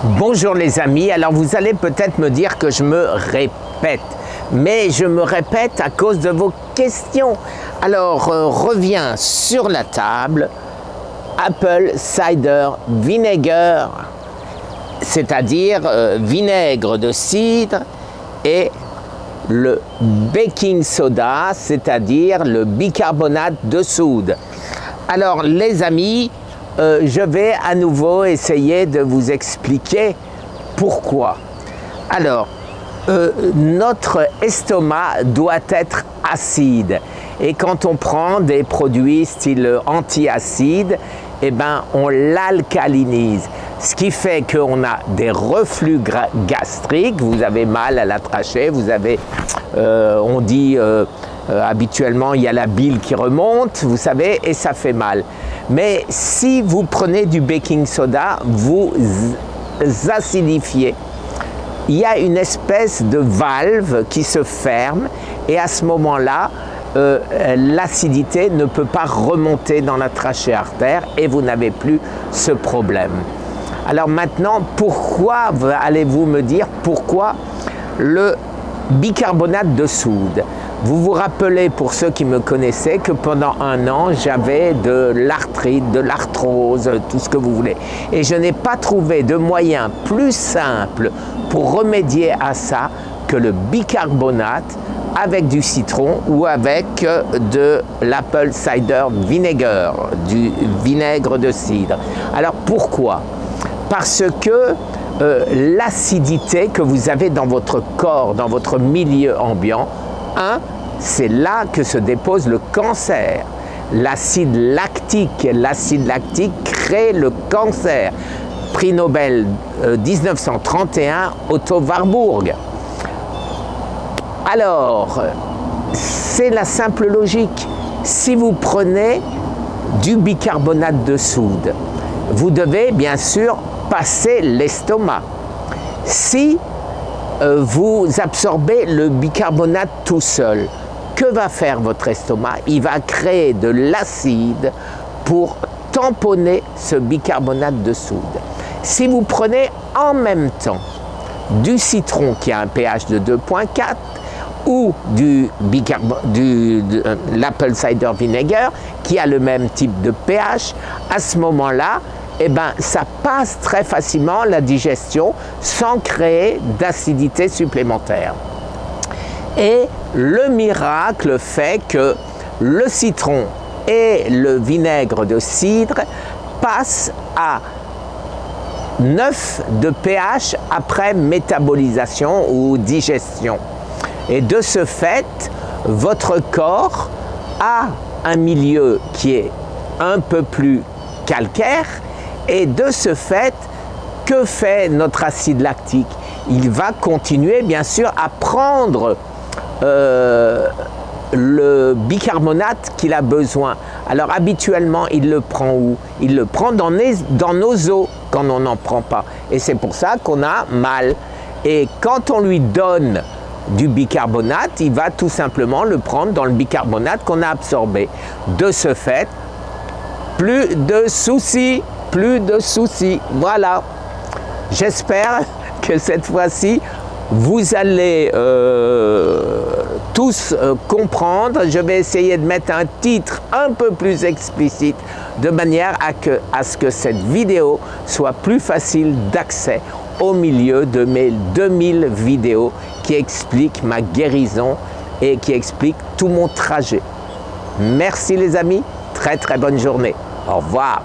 Bonjour les amis, alors vous allez peut-être me dire que je me répète, mais je me répète à cause de vos questions. Alors revient sur la table Apple Cider Vinegar, c'est-à-dire vinaigre de cidre, et le baking soda, c'est-à-dire le bicarbonate de soude. Alors les amis, je vais à nouveau essayer de vous expliquer pourquoi. Alors, notre estomac doit être acide. Et quand on prend des produits style anti-acide, eh ben, on l'alcalinise. Ce qui fait qu'on a des reflux gastriques, vous avez mal à la trachée, vous avez, on dit habituellement, il y a la bile qui remonte, vous savez, et ça fait mal. Mais si vous prenez du baking soda, vous acidifiez. Il y a une espèce de valve qui se ferme et à ce moment-là, l'acidité ne peut pas remonter dans la trachée artère et vous n'avez plus ce problème. Alors maintenant, pourquoi, allez-vous me dire, pourquoi le bicarbonate de soude? Vous vous rappelez, pour ceux qui me connaissaient, que pendant un an, j'avais de l'arthrite, de l'arthrose, tout ce que vous voulez. Et je n'ai pas trouvé de moyen plus simple pour remédier à ça que le bicarbonate avec du citron ou avec de l'Apple Cider Vinegar, du vinaigre de cidre. Alors pourquoi? Parce que l'acidité que vous avez dans votre corps, dans votre milieu ambiant, c'est là que se dépose le cancer. L'acide lactique crée le cancer. Prix Nobel 1931, Otto Warburg. Alors, c'est la simple logique. Si vous prenez du bicarbonate de soude, vous devez bien sûr passer l'estomac. Si vous absorbez le bicarbonate tout seul, que va faire votre estomac? Il va créer de l'acide pour tamponner ce bicarbonate de soude. Si vous prenez en même temps du citron qui a un pH de 2,4 ou l'Apple Cider Vinegar qui a le même type de pH, à ce moment-là, eh ben, ça passe très facilement la digestion sans créer d'acidité supplémentaire. Et le miracle fait que le citron et le vinaigre de cidre passent à 9 de pH après métabolisation ou digestion. Et de ce fait, votre corps a un milieu qui est un peu plus calcaire. Et de ce fait, que fait notre acide lactique? Il va continuer bien sûr à prendre le bicarbonate qu'il a besoin. Alors habituellement, il le prend où? Il le prend dans nos os quand on n'en prend pas. Et c'est pour ça qu'on a mal. Et quand on lui donne du bicarbonate, il va tout simplement le prendre dans le bicarbonate qu'on a absorbé. De ce fait, plus de soucis. Plus de soucis. Voilà. J'espère que cette fois-ci, vous allez tous comprendre. Je vais essayer de mettre un titre un peu plus explicite de manière à ce que cette vidéo soit plus facile d'accès au milieu de mes 2000 vidéos qui expliquent ma guérison et qui expliquent tout mon trajet. Merci les amis. Très très bonne journée. Au revoir.